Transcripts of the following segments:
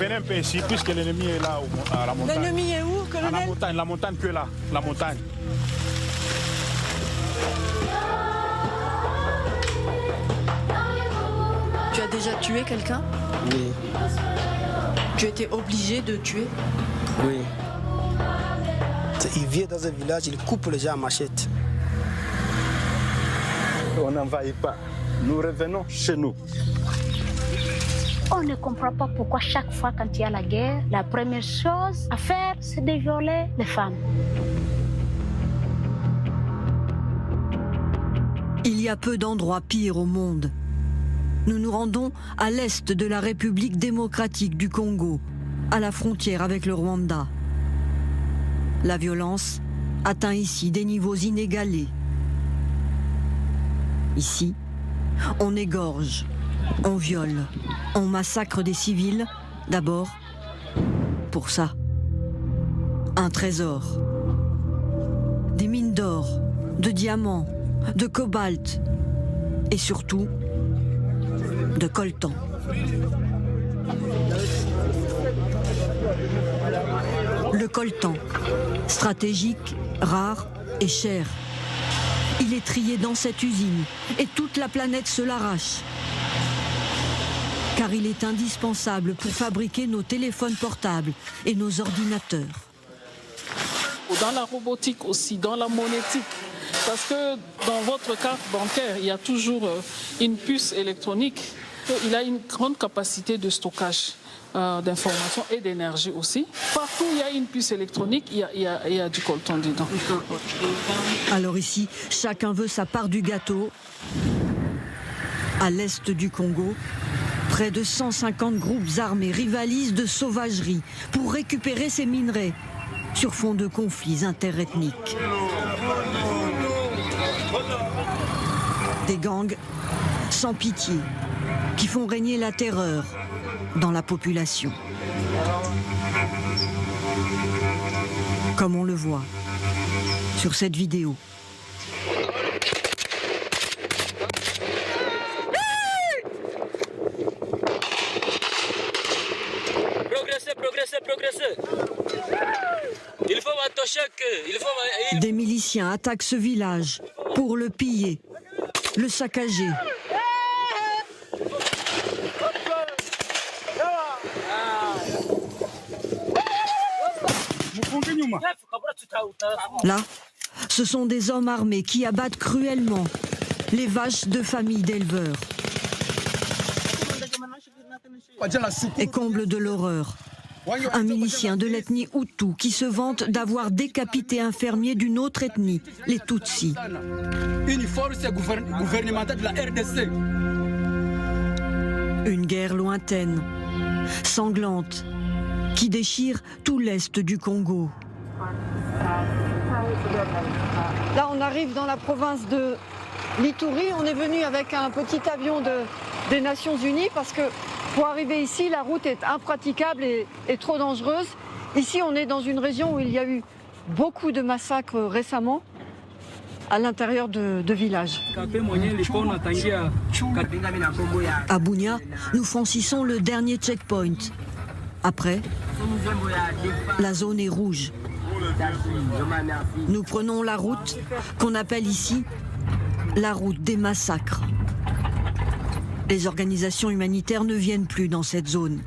Venez un peu ici, puisque l'ennemi est là à la montagne. L'ennemi est où, colonel? La montagne que là, la montagne. Tu as déjà tué quelqu'un? Oui. Tu étais obligé de tuer? Oui. Il vient dans un village, il coupe les gens à machette. On n'envahit pas. Nous revenons chez nous. On ne comprend pas pourquoi chaque fois quand il y a la guerre, la première chose à faire, c'est de violer les femmes. Il y a peu d'endroits pires au monde. Nous nous rendons à l'est de la République démocratique du Congo, à la frontière avec le Rwanda. La violence atteint ici des niveaux inégalés. Ici, on égorge, on viole, on massacre des civils, d'abord pour ça. Un trésor. Des mines d'or, de diamants, de cobalt et surtout de coltan. Le coltan, stratégique, rare et cher. Il est trié dans cette usine et toute la planète se l'arrache. Car il est indispensable pour fabriquer nos téléphones portables et nos ordinateurs. Dans la robotique aussi, dans la monétique. Parce que dans votre carte bancaire, il y a toujours une puce électronique. Il a une grande capacité de stockage d'informations et d'énergie aussi. Partout où il y a une puce électronique, il y a du coltan dedans. Alors ici, chacun veut sa part du gâteau. À l'est du Congo, près de 150 groupes armés rivalisent de sauvagerie pour récupérer ces minerais sur fond de conflits interethniques. Des gangs sans pitié qui font régner la terreur dans la population. Comme on le voit sur cette vidéo. Progressez. Il faut attacher. Des miliciens attaquent ce village pour le piller, le saccager. Là, ce sont des hommes armés qui abattent cruellement les vaches de familles d'éleveurs. Et comble de l'horreur, un milicien de l'ethnie Hutu qui se vante d'avoir décapité un fermier d'une autre ethnie, les Tutsis. Une guerre lointaine, sanglante, qui déchire tout l'est du Congo. Là, on arrive dans la province de l'Ituri. On est venu avec un petit avion des Nations Unies parce que pour arriver ici, la route est impraticable et trop dangereuse. Ici, on est dans une région où il y a eu beaucoup de massacres récemment à l'intérieur de villages. À Bunia, nous franchissons le dernier checkpoint. Après, la zone est rouge. Nous prenons la route qu'on appelle ici la route des massacres. Les organisations humanitaires ne viennent plus dans cette zone.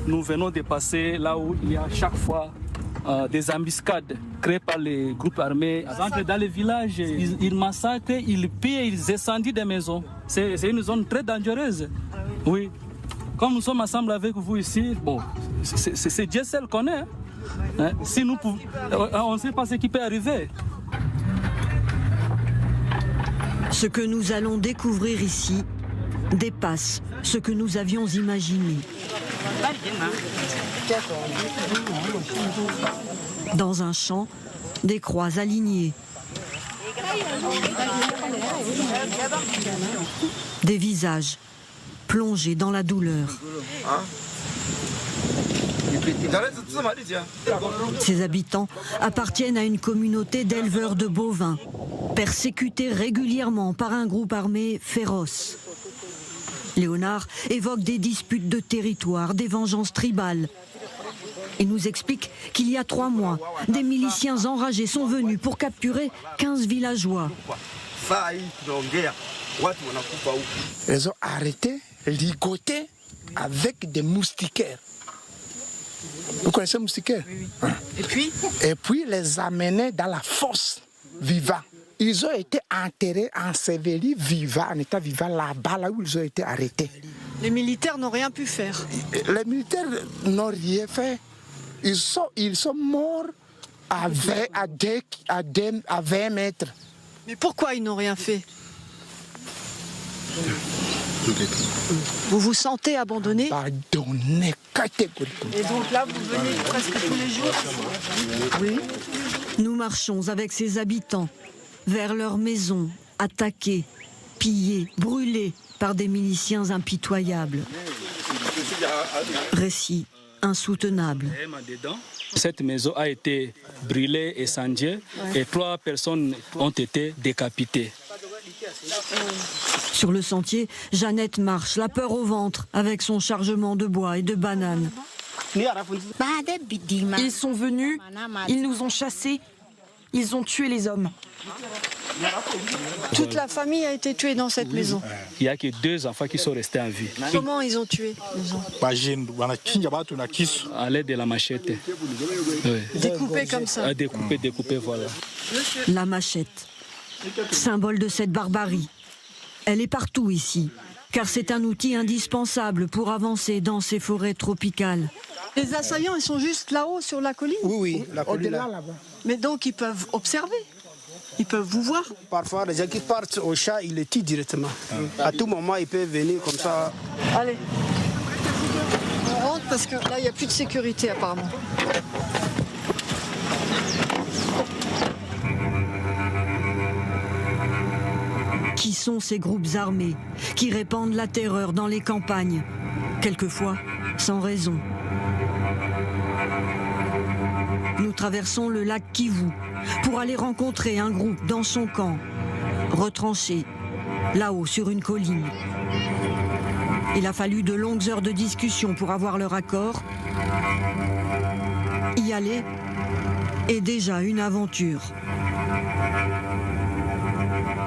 Nous venons de passer là où il y a chaque fois des embuscades créées par les groupes armés. Ils entrent dans les villages, ils massacrent, ils pillent, ils incendient des maisons. C'est une zone très dangereuse. Oui. Comme nous sommes ensemble avec vous ici, bon, c'est Dieu seul qu'on est. Hein? Si nous pouvons, on ne sait pas ce qui peut arriver. Ce que nous allons découvrir ici dépasse ce que nous avions imaginé. Dans un champ, des croix alignées. Des visages plongés dans la douleur. Ces habitants appartiennent à une communauté d'éleveurs de bovins, persécutés régulièrement par un groupe armé féroce. Léonard évoque des disputes de territoire, des vengeances tribales. Il nous explique qu'il y a 3 mois, des miliciens enragés sont venus pour capturer 15 villageois. Ils ont arrêté, ligoté avec des moustiquaires. Vous connaissez les moustiquaires? Oui. Et puis les amener dans la fosse vivant. Ils ont été enterrés, ensevelis vivants, en état vivant là-bas, là où ils ont été arrêtés. Les militaires n'ont rien pu faire. Les militaires n'ont rien fait. Ils sont morts à 20 mètres. Mais pourquoi ils n'ont rien fait? Vous vous sentez abandonné? Abandonné catégoriquement. Et donc là, vous venez presque tous les jours? Oui. Nous marchons avec ces habitants vers leurs maisons, attaquées, pillées, brûlées par des miliciens impitoyables. Récit insoutenable. Cette maison a été brûlée et incendiée et 3 personnes ont été décapitées. Sur le sentier, Jeannette marche, la peur au ventre, avec son chargement de bois et de bananes. Ils sont venus, ils nous ont chassés, ils ont tué les hommes. Toute la famille a été tuée dans cette maison. Il n'y a que 2 enfants qui sont restés en vie. Comment ils ont tué les gens? À l'aide de la machette. Oui. Découpés comme ça. Découpés, voilà. La machette, symbole de cette barbarie. Elle est partout ici, car c'est un outil indispensable pour avancer dans ces forêts tropicales. Les assaillants, ils sont juste là-haut sur la colline? Oui, la colline là-bas. Mais donc ils peuvent observer? Ils peuvent vous voir? Parfois, les gens qui partent au chat, ils les tuent directement. À tout moment, ils peuvent venir comme ça. Allez. On rentre parce que là, il n'y a plus de sécurité apparemment. Qui sont ces groupes armés qui répandent la terreur dans les campagnes, quelquefois sans raison? Nous traversons le lac Kivu pour aller rencontrer un groupe dans son camp, retranché, là-haut sur une colline. Il a fallu de longues heures de discussion pour avoir leur accord. Y aller est déjà une aventure.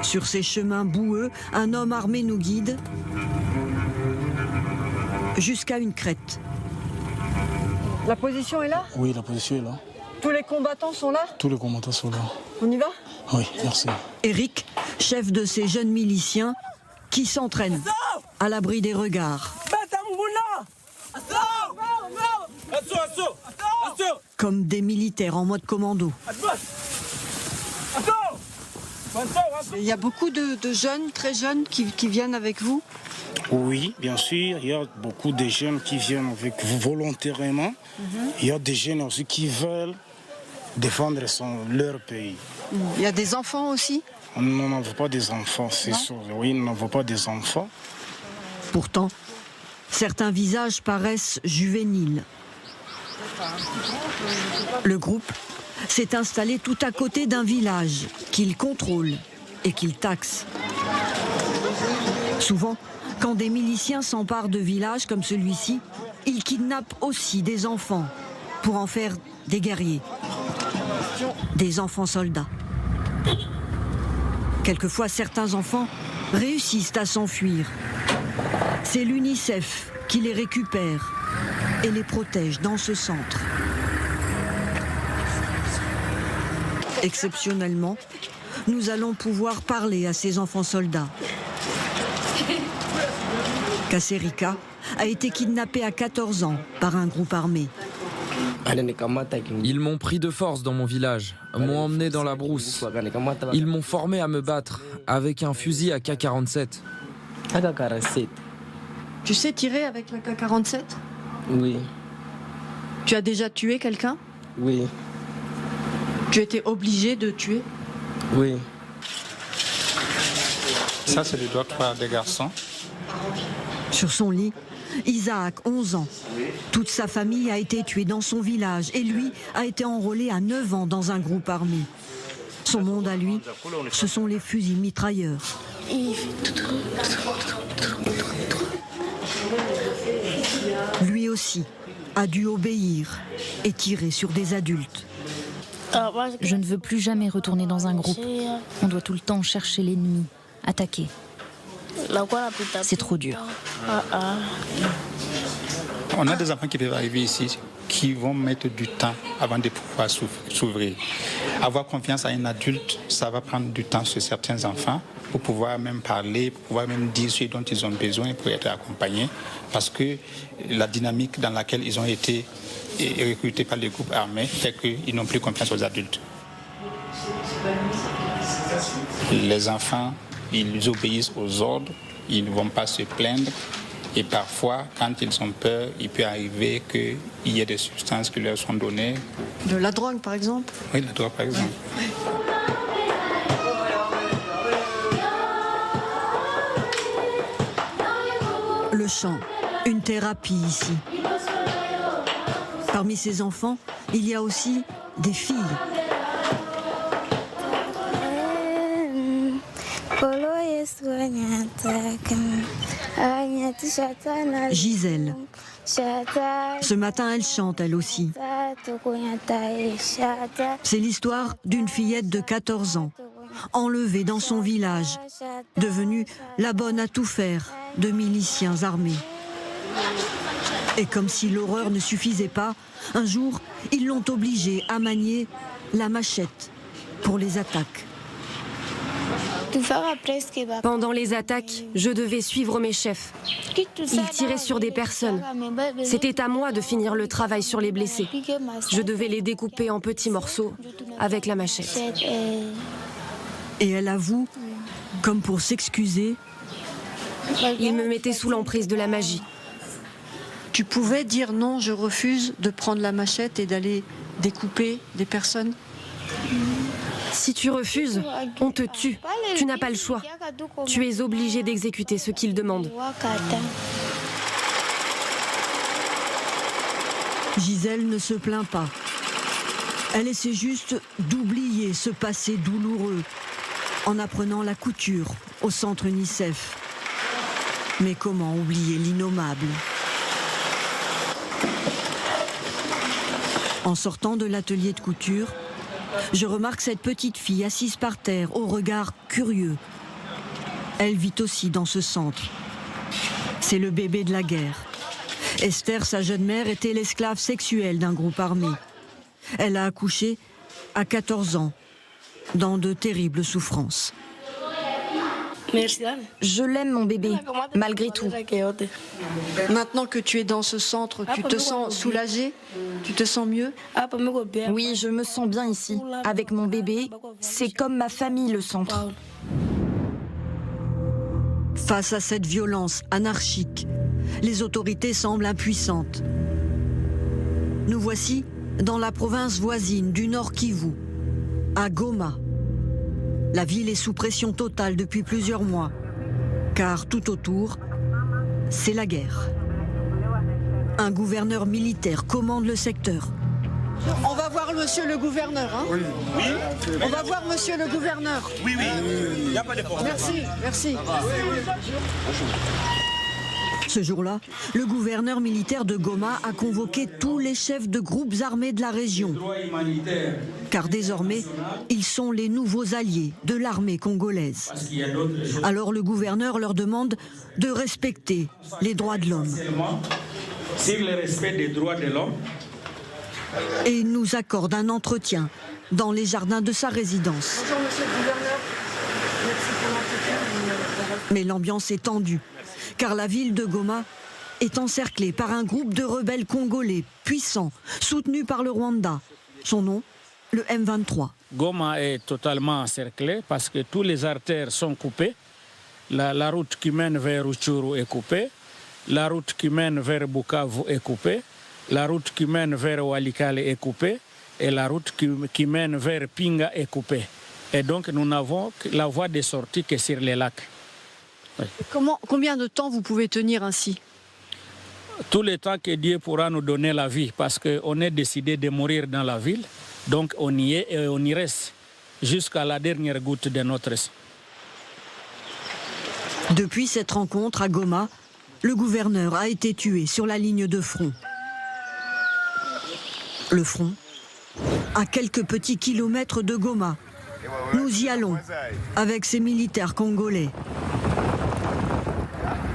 Sur ces chemins boueux, un homme armé nous guide jusqu'à une crête. La position est là? Oui, la position est là. Tous les combattants sont là? Tous les combattants sont là. On y va? Oui, merci. Eric, chef de ces jeunes miliciens qui s'entraînent à l'abri des regards. Comme des militaires en mode commando. Il y a beaucoup de jeunes, très jeunes, qui viennent avec vous? Oui, bien sûr, il y a beaucoup de jeunes qui viennent avec vous volontairement. Il y a des jeunes aussi qui veulent défendre leur pays. Il y a des enfants aussi? Nous n'en veut pas des enfants, c'est sûr. Oui, nous n'en veut pas des enfants. Pourtant, certains visages paraissent juvéniles. Le groupe s'est installé tout à côté d'un village qu'il contrôle et qu'il taxe. Souvent, quand des miliciens s'emparent de villages comme celui-ci, ils kidnappent aussi des enfants pour en faire des guerriers, des enfants soldats. Quelquefois, certains enfants réussissent à s'enfuir. C'est l'UNICEF qui les récupère et les protège dans ce centre. Exceptionnellement, nous allons pouvoir parler à ces enfants soldats. Kaserika a été kidnappé à 14 ans par un groupe armé. Ils m'ont pris de force dans mon village, m'ont emmené dans la brousse. Ils m'ont formé à me battre avec un fusil à K-47. Tu sais tirer avec la K-47? Oui. Tu as déjà tué quelqu'un? Oui. Tu étais obligé de tuer? Oui. Ça, c'est le docteur des garçons. Sur son lit, Isaac, 11 ans. Toute sa famille a été tuée dans son village et lui a été enrôlé à 9 ans dans un groupe armé. Son monde à lui, ce sont les fusils mitrailleurs. aussi, a dû obéir et tirer sur des adultes. Je ne veux plus jamais retourner dans un groupe. On doit tout le temps chercher l'ennemi, attaquer. C'est trop dur. On a des enfants qui peuvent arriver ici, qui vont mettre du temps avant de pouvoir s'ouvrir. Avoir confiance à un adulte, ça va prendre du temps sur certains enfants pour pouvoir même parler, pour pouvoir même dire ce dont ils ont besoin pour être accompagnés, parce que la dynamique dans laquelle ils ont été recrutés par les groupes armés fait qu'ils n'ont plus confiance aux adultes. Les enfants, ils obéissent aux ordres, ils ne vont pas se plaindre. Et parfois, quand ils ont peur, il peut arriver qu'il y ait des substances qui leur sont données. De la drogue, par exemple? Oui, la drogue, par exemple. Le chant, une thérapie ici. Parmi ces enfants, il y a aussi des filles. Gisèle. Ce matin, elle chante, elle aussi. C'est l'histoire d'une fillette de 14 ans, enlevée dans son village, devenue la bonne à tout faire de miliciens armés. Et comme si l'horreur ne suffisait pas, un jour, ils l'ont obligée à manier la machette pour les attaques. Pendant les attaques, je devais suivre mes chefs. Ils tiraient sur des personnes. C'était à moi de finir le travail sur les blessés. Je devais les découper en petits morceaux avec la machette. Et elle avoue, comme pour s'excuser, ils me mettaient sous l'emprise de la magie. Tu pouvais dire non, je refuse de prendre la machette et d'aller découper des personnes? Si tu refuses, on te tue. Tu n'as pas le choix. Tu es obligé d'exécuter ce qu'ils demandent. Gisèle ne se plaint pas. Elle essaie juste d'oublier ce passé douloureux en apprenant la couture au centre UNICEF. Mais comment oublier l'innommable? En sortant de l'atelier de couture, je remarque cette petite fille assise par terre, au regard curieux. Elle vit aussi dans ce centre. C'est le bébé de la guerre. Esther, sa jeune mère, était l'esclave sexuelle d'un groupe armé. Elle a accouché à 14 ans, dans de terribles souffrances. Je l'aime, mon bébé, malgré tout. Maintenant que tu es dans ce centre, tu te sens soulagée? Tu te sens mieux? Oui, je me sens bien ici. Avec mon bébé, c'est comme ma famille, le centre. Face à cette violence anarchique, les autorités semblent impuissantes. Nous voici dans la province voisine du Nord Kivu, à Goma. La ville est sous pression totale depuis plusieurs mois, car tout autour, c'est la guerre. Un gouverneur militaire commande le secteur. On va voir monsieur le gouverneur, hein? Oui. On va voir monsieur le gouverneur. Oui, oui. Il n'y a pas de problème. Merci, merci. Ce jour-là, le gouverneur militaire de Goma a convoqué tous les chefs de groupes armés de la région. Car désormais, ils sont les nouveaux alliés de l'armée congolaise. Alors le gouverneur leur demande de respecter les droits de l'homme. Sur le respect des droits de l'homme. Et il nous accorde un entretien dans les jardins de sa résidence. Bonjour monsieur le gouverneur. Merci pour l'entretien. Mais l'ambiance est tendue, car la ville de Goma est encerclée par un groupe de rebelles congolais puissants, soutenus par le Rwanda. Son nom, le M23. Goma est totalement encerclée parce que tous les artères sont coupées. La route qui mène vers Rutshuru est coupée. La route qui mène vers Bukavu est coupée. La route qui mène vers Walikale est coupée. Et la route qui mène vers Pinga est coupée. Et donc nous n'avons la voie de sortie que sur les lacs. Oui. Combien de temps vous pouvez tenir ainsi? Tout le temps que Dieu pourra nous donner la vie, parce qu'on est décidé de mourir dans la ville. Donc on y est et on y reste jusqu'à la dernière goutte de notre sang. Depuis cette rencontre à Goma, le gouverneur a été tué sur la ligne de front. Le front, à quelques petits kilomètres de Goma. Nous y allons, avec ces militaires congolais.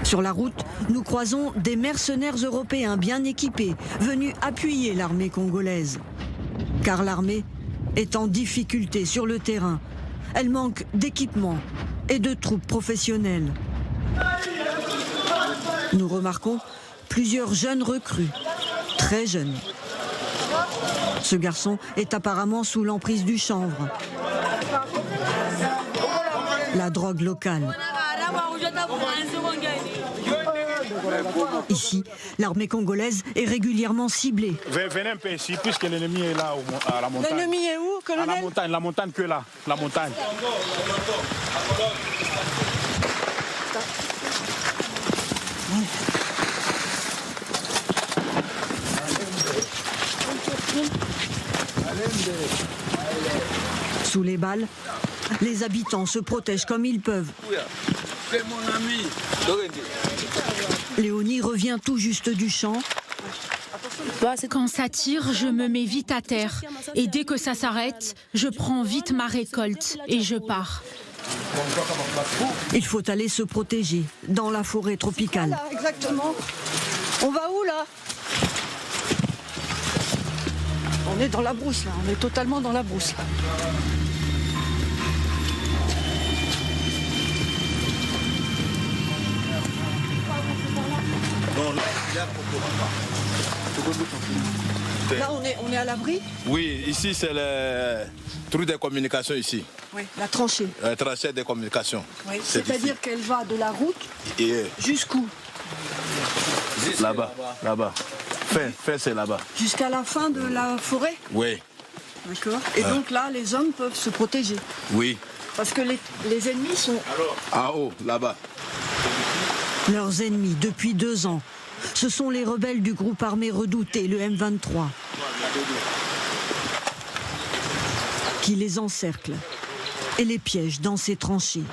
Sur la route, nous croisons des mercenaires européens bien équipés, venus appuyer l'armée congolaise. Car l'armée est en difficulté sur le terrain. Elle manque d'équipement et de troupes professionnelles. Nous remarquons plusieurs jeunes recrues, très jeunes. Ce garçon est apparemment sous l'emprise du chanvre, la drogue locale. Ici, l'armée congolaise est régulièrement ciblée. Venez un peu ici, puisque l'ennemi est là, à la montagne. L'ennemi est où, colonel? À la montagne que là, la montagne. Sous les balles, les habitants se protègent comme ils peuvent. C'est mon ami. Léonie revient tout juste du champ. Quand ça tire, je me mets vite à terre. Et dès que ça s'arrête, je prends vite ma récolte et je pars. Il faut aller se protéger dans la forêt tropicale. Là, exactement. On va où là? On est dans la brousse là, on est totalement dans la brousse là. Là on est à l'abri? Oui, ici c'est le trou de communication ici. Oui, la tranchée. La tranchée de communication. Oui. C'est-à-dire qu'elle va de la route jusqu'où? Là-bas, là-bas. Fin c'est là-bas. Jusqu'à la fin de la forêt? Oui. D'accord. Et donc là, les hommes peuvent se protéger? Oui. Parce que les ennemis sont... En haut, là-bas. Leurs ennemis depuis 2 ans, ce sont les rebelles du groupe armé redouté, le M23, qui les encerclent et les piègent dans ces tranchées.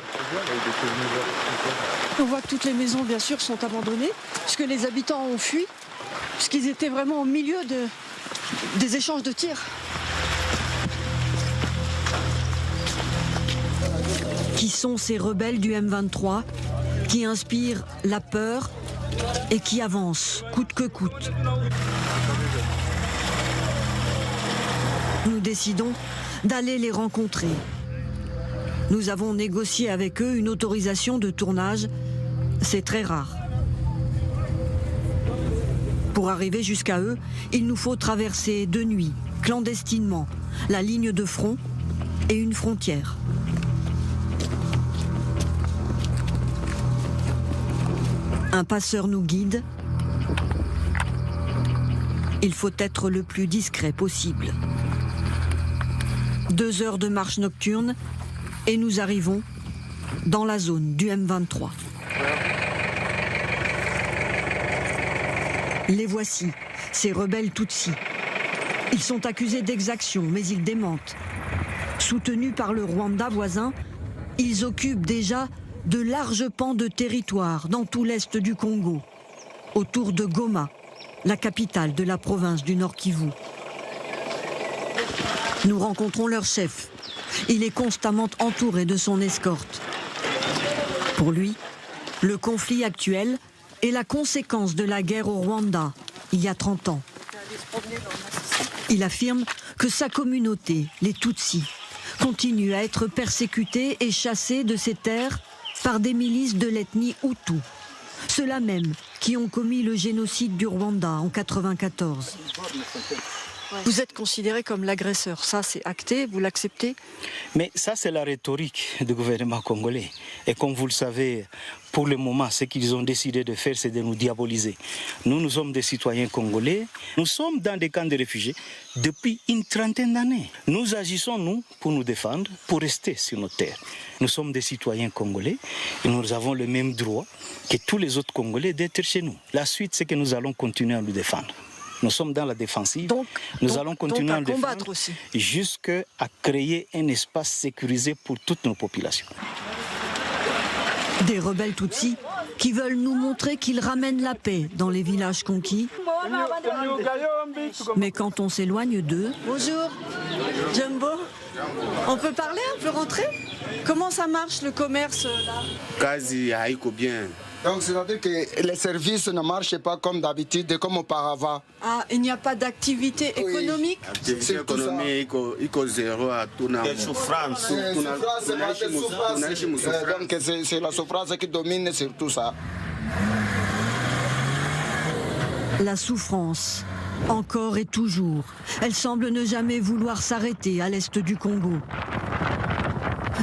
On voit que toutes les maisons, bien sûr, sont abandonnées, puisque les habitants ont fui, puisqu'ils étaient vraiment au milieu des échanges de tirs. Qui sont ces rebelles du M23 qui inspirent la peur et qui avancent coûte que coûte? Nous décidons d'aller les rencontrer. Nous avons négocié avec eux une autorisation de tournage. C'est très rare. Pour arriver jusqu'à eux, il nous faut traverser de nuit, clandestinement, la ligne de front et une frontière. Un passeur nous guide. Il faut être le plus discret possible. 2 heures de marche nocturne et nous arrivons dans la zone du M23. Les voici, ces rebelles Tutsis. Ils sont accusés d'exaction, mais ils démentent. Soutenus par le Rwanda voisin, ils occupent déjà de larges pans de territoire dans tout l'est du Congo, autour de Goma, la capitale de la province du Nord Kivu. Nous rencontrons leur chef. Il est constamment entouré de son escorte. Pour lui, le conflit actuel est la conséquence de la guerre au Rwanda, il y a 30 ans. Il affirme que sa communauté, les Tutsis, continue à être persécutée et chassée de ses terres par des milices de l'ethnie Hutu, ceux-là même qui ont commis le génocide du Rwanda en 1994. Vous êtes considéré comme l'agresseur, ça c'est acté, vous l'acceptez? Mais ça c'est la rhétorique du gouvernement congolais. Et comme vous le savez, pour le moment, ce qu'ils ont décidé de faire, c'est de nous diaboliser. Nous sommes des citoyens congolais, nous sommes dans des camps de réfugiés depuis une 30aine d'années. Nous agissons, nous, pour nous défendre, pour rester sur nos terres. Nous sommes des citoyens congolais et nous avons le même droit que tous les autres Congolais d'être chez nous. La suite, c'est que nous allons continuer à nous défendre. Nous sommes dans la défensive, nous allons continuer à nous défendre jusqu'à créer un espace sécurisé pour toutes nos populations. Des rebelles Tutsis qui veulent nous montrer qu'ils ramènent la paix dans les villages conquis. Mais quand on s'éloigne d'eux... Bonjour, Jumbo. On peut parler, on peut rentrer? Comment ça marche le commerce là? Quasi haïko bien. Donc c'est-à-dire que les services ne marchent pas comme d'habitude, comme auparavant. Ah, il n'y a pas d'activité économique? Activité économique, il zéro à tout le monde. Souffrance. Donc c'est la souffrance qui domine sur tout ça. La souffrance, encore et toujours. Elle semble ne jamais vouloir s'arrêter à l'est du Congo.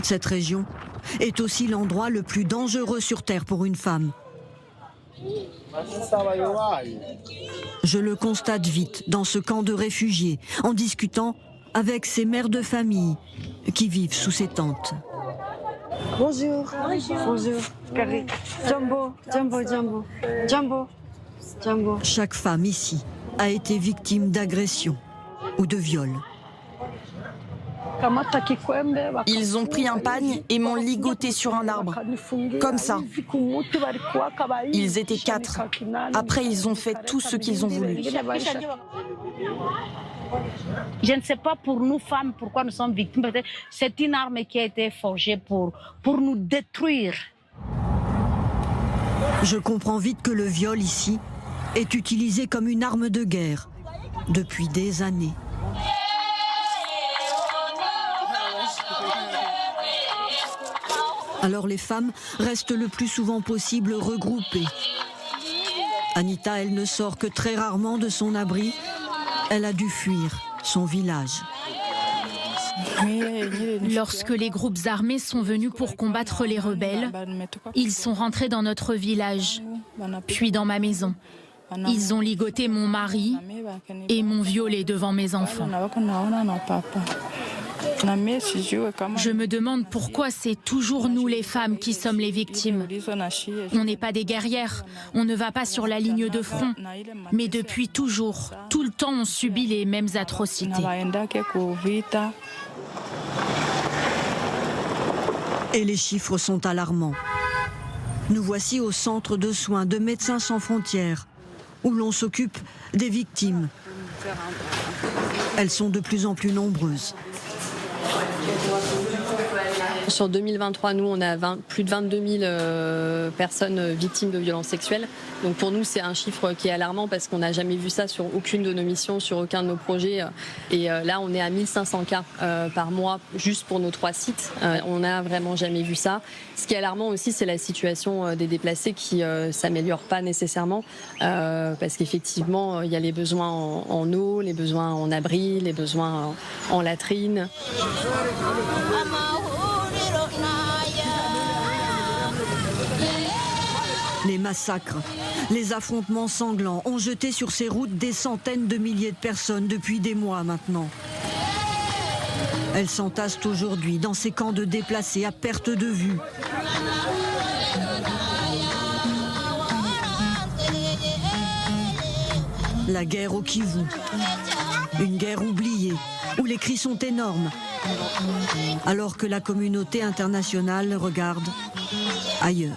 Cette région est aussi l'endroit le plus dangereux sur Terre pour une femme. Je le constate vite dans ce camp de réfugiés, en discutant avec ces mères de famille qui vivent sous ces tentes. Bonjour. Bonjour. Jumbo, Jumbo, Jumbo. Jumbo. Jumbo. Chaque femme ici a été victime d'agression ou de viol. Ils ont pris un pagne et m'ont ligoté sur un arbre. Comme ça. Ils étaient 4. Après, ils ont fait tout ce qu'ils ont voulu. Je ne sais pas pour nous femmes pourquoi nous sommes victimes. C'est une arme qui a été forgée pour nous détruire. Je comprends vite que le viol ici est utilisé comme une arme de guerre depuis des années. Alors les femmes restent le plus souvent possible regroupées. Anita, elle ne sort que très rarement de son abri. Elle a dû fuir son village. Lorsque les groupes armés sont venus pour combattre les rebelles, ils sont rentrés dans notre village, puis dans ma maison. Ils ont ligoté mon mari et m'ont violée devant mes enfants. Je me demande pourquoi c'est toujours nous les femmes qui sommes les victimes. On n'est pas des guerrières, on ne va pas sur la ligne de front. Mais depuis toujours, tout le temps, on subit les mêmes atrocités. Et les chiffres sont alarmants. Nous voici au centre de soins de Médecins sans frontières, où l'on s'occupe des victimes. Elles sont de plus en plus nombreuses. Sur 2023, nous, on a plus de 22 000 personnes victimes de violences sexuelles. Donc pour nous, c'est un chiffre qui est alarmant parce qu'on n'a jamais vu ça sur aucune de nos missions, sur aucun de nos projets. Et là, on est à 1500 cas par mois juste pour nos 3 sites. On n'a vraiment jamais vu ça. Ce qui est alarmant aussi, c'est la situation des déplacés qui ne s'améliore pas nécessairement parce qu'effectivement, il y a les besoins en eau, les besoins en abri, les besoins en latrine. Les massacres, les affrontements sanglants ont jeté sur ces routes des centaines de milliers de personnes depuis des mois maintenant. Elles s'entassent aujourd'hui dans ces camps de déplacés à perte de vue. La guerre au Kivu, une guerre oubliée, où les cris sont énormes, alors que la communauté internationale regarde ailleurs.